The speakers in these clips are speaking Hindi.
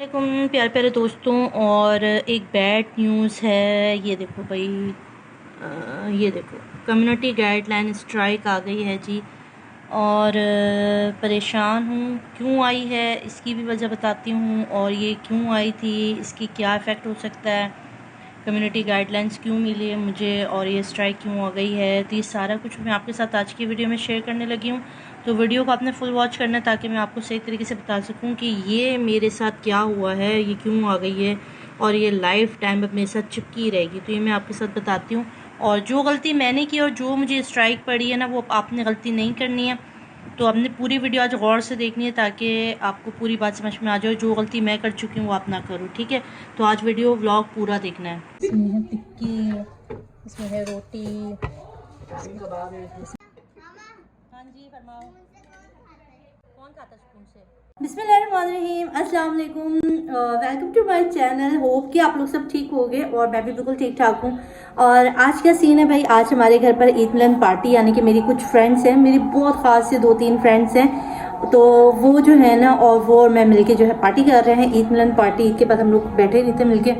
वालेकुम प्यारे प्यारे दोस्तों। और एक बैड न्यूज़ है। ये देखो भाई, ये देखो कम्युनिटी गाइडलाइन स्ट्राइक आ गई है जी। और परेशान हूँ। क्यों आई है इसकी भी वजह बताती हूँ, और ये क्यों आई थी, इसकी क्या इफ़ेक्ट हो सकता है, कम्युनिटी गाइडलाइंस क्यों मिली है मुझे, और ये स्ट्राइक क्यों हो गई है। तो ये सारा कुछ मैं आपके साथ आज की वीडियो में शेयर करने लगी हूँ। तो वीडियो को आपने फुल वॉच करना है ताकि मैं आपको सही तरीके से बता सकूँ कि ये मेरे साथ क्या हुआ है, ये क्यों आ गई है, और ये लाइफ टाइम अब मेरे साथ चिपकी रहेगी। तो ये मैं आपके साथ बताती हूँ। और जो गलती मैंने की और जो मुझे स्ट्राइक पड़ी है ना, वो आपने गलती नहीं करनी है। तो आपने पूरी वीडियो आज गौर से देखनी है ताकि आपको पूरी बात समझ में आ जाए। जो गलती मैं कर चुकी हूँ वो आप ना करो, ठीक है। तो आज वीडियो व्लॉग पूरा देखना है। इसमें है टिक्की, इसमें है रोटी। हाँ जी फरमाओ, कौन खाता स्पून से? बिस्मिल्लाहिर्रहमानिर्रहीम, अस्सलाम वालेकुम। Welcome to my channel. Hope कि आप लोग सब ठीक होंगे और मैं भी बिल्कुल ठीक ठाक हूँ। और आज क्या सीन है भाई, आज हमारे घर पर ईद मिलन पार्टी, यानी कि मेरी कुछ फ्रेंड्स हैं, मेरी बहुत ख़ास से 2-3 फ्रेंड्स हैं। तो वो जो है ना, और वो और मैं मिलके जो है पार्टी कर रहे हैं, ईद मिलन पार्टी। ईद के बाद हम लोग बैठे नहीं थे मिलके,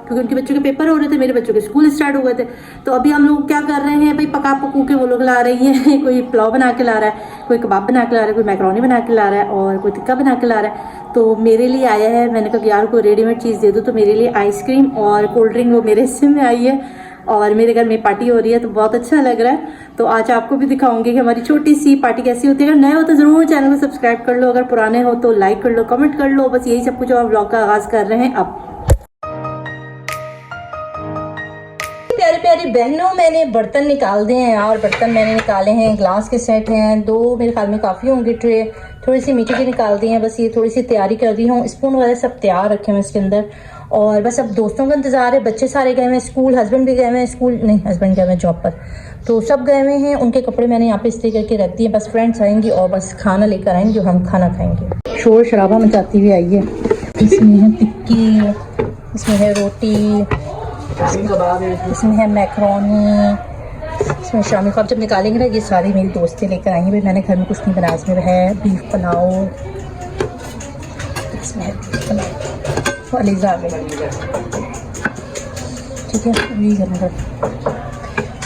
क्योंकि उनके बच्चों के पेपर हो रहे थे, मेरे बच्चों के स्कूल स्टार्ट हो गए थे। तो अभी हम लोग क्या कर रहे हैं भाई, पका पकू के वो लोग ला रही हैं कोई पुलाव बना के ला रहा है, कोई कबाब बना के ला रहा है, कोई मैकरोनी बना के ला रहा है, और कोई टिक्का बना के ला रहा है। तो मेरे लिए आया है, मैंने कहा यार को रेडीमेड चीज़ दे दो, तो मेरे लिए आइसक्रीम और कोल्ड ड्रिंक वो मेरे हिस्से में आई है। और मेरे घर में पार्टी हो रही है तो बहुत अच्छा लग रहा है। तो आज आपको भी दिखाऊंगी कि हमारी छोटी सी पार्टी कैसी होती है। अगर नए हो तो ज़रूर चैनल को सब्सक्राइब कर लो, अगर पुराने हो तो लाइक कर लो, कमेंट कर लो। बस यही सब कुछ हम व्लॉग का आगाज़ कर रहे हैं अब। प्यारी प्यारी बहनों, मैंने बर्तन निकाल दिए हैं, और बर्तन मैंने निकाले हैं, ग्लास के सेट हैं 2, मेरे ख्याल में काफ़ी होंगे। ट्रे थोड़ी सी मिट्टी की निकाल दी हैं, बस ये थोड़ी सी तैयारी कर दी हूँ। स्पून वगैरह सब तैयार रखे हुए इसके अंदर। और बस अब दोस्तों का इंतज़ार है। बच्चे सारे गए हुए हैं स्कूल, हस्बैंड भी गए हुए हैं स्कूल, नहीं हस्बैंड गए हुए हैं जॉब पर, तो सब गए हुए हैं। उनके कपड़े मैंने यहाँ पे इस्त्री करके रख दिए। बस फ्रेंड्स आएंगी और बस खाना लेकर आएंगे जो हम खाना खाएंगे। शोर शराबा मचाती हुई आई है। इसमें है टिक्की, इसमें है रोटी, इसमें है मैकरोनी, इसमें शामी ख्वाब जब निकालेंगे ना, ये सारी मेरी दोस्तें लेकर आएंगी। भाई मैंने घर में कुछ नहीं बनाया। इसमें है बीफ पुलाव, इसमें है बीफ पुलाव, अलीज़ा आ गई, ठीक है। यही करना,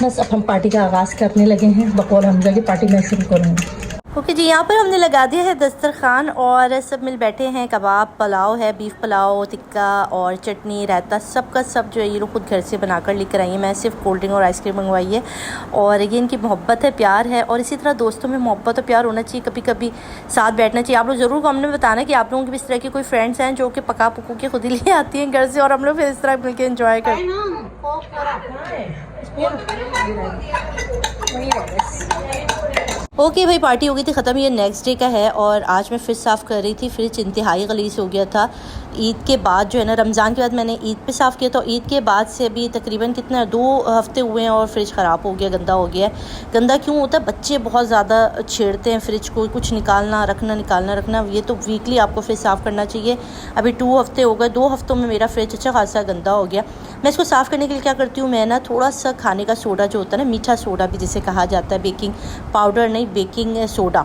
बस अब हम पार्टी का आगाज़ करने लगे हैं। बकौल हमजा की पार्टी मैं शुरू करूँगी। ओके जी, यहाँ पर हमने लगा दिया है दस्तरखान और सब मिल बैठे हैं। कबाब, पुलाव है, बीफ पुलाव, टिक्का और चटनी, रायता, सब का सब जो है ये लोग खुद घर से बनाकर लेकर आई है। मैं सिर्फ कोल्ड ड्रिंक और आइसक्रीम मंगवाई है। और ये इनकी मोहब्बत है, प्यार है। और इसी तरह दोस्तों में मोहब्बत और प्यार होना चाहिए, कभी कभी साथ बैठना चाहिए। आप लोग ज़रूर कमेंट में बताना कि आप लोगों की भी इस तरह की कोई फ्रेंड्स हैं जो कि पका पकू के खुद ही ले आती हैं घर से, और हम लोग फिर इस तरह मिल के इन्जॉय करते ओके भाई, पार्टी हो गई थी ख़त्म। ये नेक्स्ट डे का है और आज मैं फ्रिज साफ़ कर रही थी। फ्रिज इंतहाई गलीज़ हो गया था। ईद के बाद जो है ना, रमज़ान के बाद मैंने ईद पे साफ़ किया, तो ईद के बाद से अभी तकरीबन कितना 2 हफ़्ते हुए हैं और फ्रिज ख़राब हो गया, गंदा हो गया है। गंदा क्यों होता है? बच्चे बहुत ज़्यादा छेड़ते हैं फ्रिज को, कुछ निकालना रखना निकालना रखना। ये तो वीकली आपको फ्रिज साफ़ करना चाहिए। अभी 2 हफ़्ते हो गए, 2 हफ़्तों में मेरा फ्रिज अच्छा खासा गंदा हो गया। मैं इसको साफ़ करने के लिए क्या करती हूँ, मैं ना थोड़ा सा खाने का सोडा जो होता है ना, मीठा सोडा भी जिसे कहा जाता है, बेकिंग पाउडर नहीं, बेकिंग सोडा,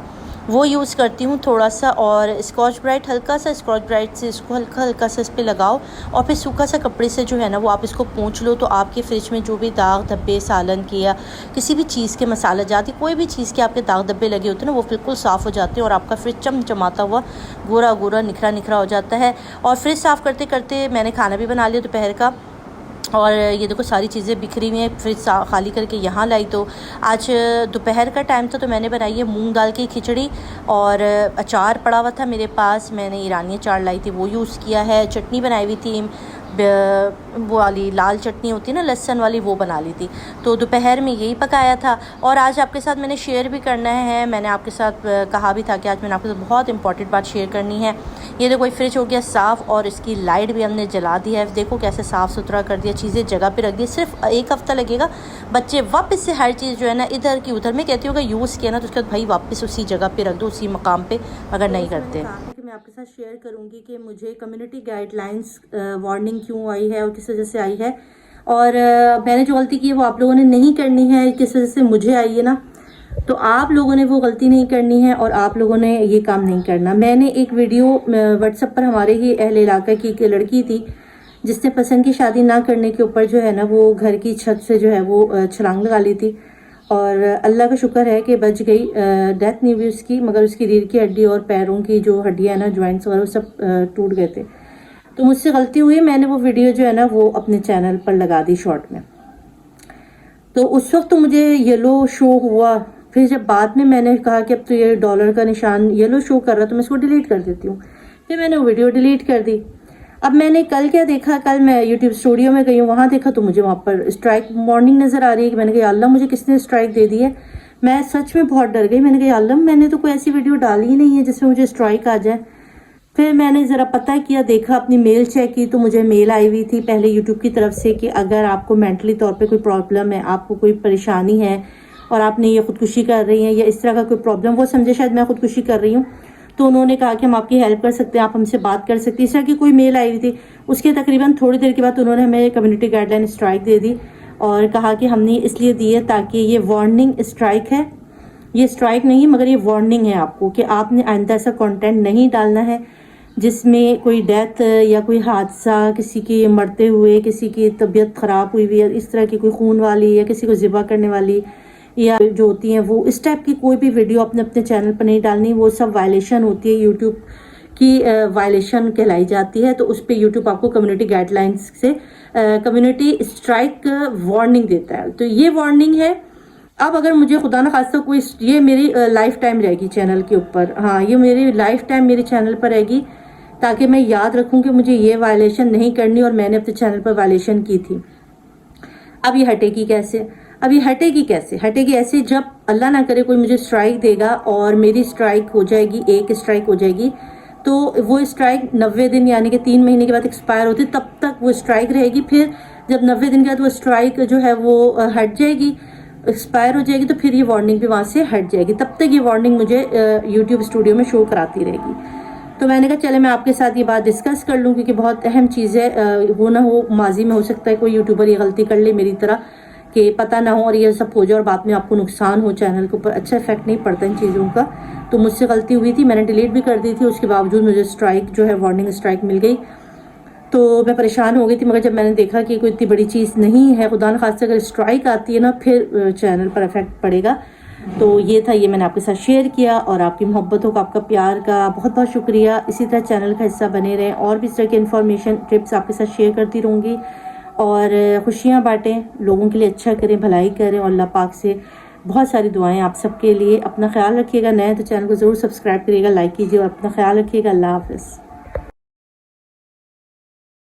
वो यूज़ करती हूँ थोड़ा सा। और स्कॉच ब्राइट, हल्का सा स्कॉच ब्राइट से इसको हल्का हल्का सा इस पर लगाओ, और फिर सूखा सा कपड़े से जो है ना वो आप इसको पोंछ लो। तो आपके फ्रिज में जो भी दाग धब्बे सालन के या किसी भी चीज़ के, मसाला जाती कोई भी चीज़ के आपके दाग धब्बे लगे होते हैं ना, वो बिल्कुल साफ़ हो जाते हैं और आपका फ्रिज चमचमाता हुआ गोरा गोरा निखरा निखरा हो जाता है। और फ्रिज साफ़ करते करते मैंने खाना भी बना लिया दोपहर का। और ये देखो सारी चीज़ें बिखरी हुई हैं, फ्रिज खाली करके यहाँ लाई। तो आज दोपहर का टाइम था तो मैंने बनाई है मूंग दाल की खिचड़ी, और अचार पड़ा हुआ था मेरे पास, मैंने ईरानी अचार लाई थी वो यूज़ किया है। चटनी बनाई हुई थी, वो वाली लाल चटनी होती है ना लहसुन वाली, वो बना ली थी। तो दोपहर में यही पकाया था। और आज आपके साथ मैंने शेयर भी करना है, मैंने आपके साथ कहा भी था कि आज मैंने आपके साथ बहुत इंपॉर्टेंट बात शेयर करनी है। ये देखो फ्रिज हो गया साफ़, और इसकी लाइट भी हमने जला दी है। देखो कैसे साफ़ सुथरा कर दिया, चीज़ें जगह पे रख दी। सिर्फ 1 हफ़्ता लगेगा, बच्चे वापस से हर चीज़ जो है ना इधर की उधर। मैं कहती हूँ अगर यूज़ किया ना तो उसके बाद भाई वापस उसी जगह पे रख दो, उसी मकाम पे, अगर नहीं करते। मैं आपके साथ शेयर करूँगी कि मुझे कम्युनिटी गाइडलाइंस वार्निंग क्यों आई है और किस वजह से आई है। और मैंने जो गलती की है वो आप लोगों ने नहीं करनी है, किस वजह से मुझे आई है ना। तो आप लोगों ने वो गलती नहीं करनी है और आप लोगों ने ये काम नहीं करना। मैंने एक वीडियो व्हाट्सएप पर, हमारे ही अहले इलाका की एक लड़की थी जिसने पसंद की शादी ना करने के ऊपर जो है ना वो घर की छत से जो है वो छलांग लगा ली थी और अल्लाह का शुक्र है कि बच गई। डेथ नहीं हुई उसकी, मगर उसकी रीढ़ की हड्डी और पैरों की जो हड्डियाँ है ना, जॉइंट्स वगैरह, सब टूट गए थे। तो मुझसे गलती हुई, मैंने वो वीडियो जो है ना वो अपने चैनल पर लगा दी शॉर्ट में। तो उस वक्त तो मुझे येलो शो हुआ। फिर जब बाद में मैंने कहा कि अब तो ये डॉलर का निशान येलो शो कर रहा तो मैं इसको डिलीट कर देती हूँ, फिर मैंने वो वीडियो डिलीट कर दी। अब मैंने कल क्या देखा, कल मैं यूट्यूब स्टूडियो में गई हूँ, वहाँ देखा तो मुझे वहाँ पर स्ट्राइक वार्निंग नज़र आ रही है कि मैंने कहा अल्लाह मुझे किसने स्ट्राइक दे दी है। मैं सच में बहुत डर गई। मैंने कहा अल्लाह मैंने तो कोई ऐसी वीडियो डाली ही नहीं है जिसमें मुझे स्ट्राइक आ जाए। फिर मैंने ज़रा पता किया, देखा, अपनी मेल चेक की तो मुझे मेल आई हुई थी पहले यूट्यूब की तरफ से कि अगर आपको मेंटली तौर पे कोई प्रॉब्लम है, आपको कोई परेशानी है और आपने ये खुदकुशी कर रही हैं या इस तरह का कोई प्रॉब्लम, वो समझे शायद मैं खुदकुशी कर रही हूँ, तो उन्होंने कहा कि हम आपकी हेल्प कर सकते हैं, आप हमसे बात कर सकती हैं। इस तरह की कोई मेल आई हुई थी। उसके तकरीबन थोड़ी देर के बाद उन्होंने हमें कम्युनिटी गाइडलाइन स्ट्राइक दे दी और कहा कि हमने इसलिए दी है ताकि ये वार्निंग स्ट्राइक है, ये स्ट्राइक नहीं मगर ये वार्निंग है आपको कि आपने आइंदा ऐसा कंटेंट नहीं डालना है जिसमें कोई डेथ या कोई हादसा, किसी की मरते हुए, किसी की तबीयत ख़राब हुई हुई है, इस तरह की कोई खून वाली या किसी को ज़िबा करने वाली या जो होती हैं वो, इस टाइप की कोई भी वीडियो अपने अपने चैनल पर नहीं डालनी। वो सब वायलेशन होती है, यूट्यूब की वायलेशन कहलाई जाती है। तो उस पर यूट्यूब आपको कम्युनिटी गाइडलाइंस से कम्युनिटी स्ट्राइक वार्निंग देता है। तो ये वार्निंग है। अब अगर मुझे खुदा न खास्ता कोई, ये मेरी लाइफ टाइम रहेगी चैनल के ऊपर, हाँ ये मेरी लाइफ टाइम मेरे चैनल पर रहेगी, ताकि मैं याद रखूं कि मुझे ये वायलेशन नहीं करनी और मैंने अपने चैनल पर वायलेशन की थी। अब ये हटेगी कैसे? अब ये हटेगी कैसे? हटेगी ऐसे, जब अल्लाह ना करे कोई मुझे स्ट्राइक देगा और मेरी स्ट्राइक हो जाएगी, एक स्ट्राइक हो जाएगी, तो वो स्ट्राइक 90 दिन यानी कि 3 महीने के बाद एक्सपायर होती, तब तक वो स्ट्राइक रहेगी। फिर जब 90 दिन के बाद वो स्ट्राइक जो है वो हट जाएगी, एक्सपायर हो जाएगी, तो फिर ये वार्निंग भी वहाँ से हट जाएगी। तब तक ये वार्निंग मुझे यूट्यूब स्टूडियो में शो कराती रहेगी। तो मैंने कहा चले मैं आपके साथ ये बात डिस्कस कर लूँ, क्योंकि बहुत अहम चीज़ है। वो ना हो माजी में हो सकता है कोई यूट्यूबर ये गलती कर ले मेरी तरह कि पता ना हो और ये सब हो जाए और बाद में आपको नुकसान हो, चैनल के ऊपर अच्छा इफेक्ट नहीं पड़ता इन चीज़ों का। तो मुझसे गलती हुई थी, मैंने डिलीट भी कर दी थी, उसके बावजूद मुझे स्ट्राइक जो है वार्निंग स्ट्राइक मिल गई। तो मैं परेशान हो गई थी, मगर जब मैंने देखा कि कोई इतनी बड़ी चीज़ नहीं है, खुदा न खास्ता अगर स्ट्राइक आती है ना फिर चैनल पर इफेक्ट पड़ेगा। तो ये था, ये मैंने आपके साथ शेयर किया और आपकी मोहब्बतों का, आपका प्यार का बहुत बहुत शुक्रिया। इसी तरह चैनल का हिस्सा बने रहें और भी इस तरह की इन्फॉर्मेशन टिप्स आपके साथ शेयर करती रहूँगी और खुशियाँ बांटें, लोगों के लिए अच्छा करें, भलाई करें और अल्लाह पाक से बहुत सारी दुआएं आप सबके लिए। अपना ख्याल रखिएगा, नए तो चैनल को ज़रूर सब्सक्राइब करिएगा, लाइक कीजिए और अपना ख्याल रखिएगा। अल्लाह हाफ़िज़।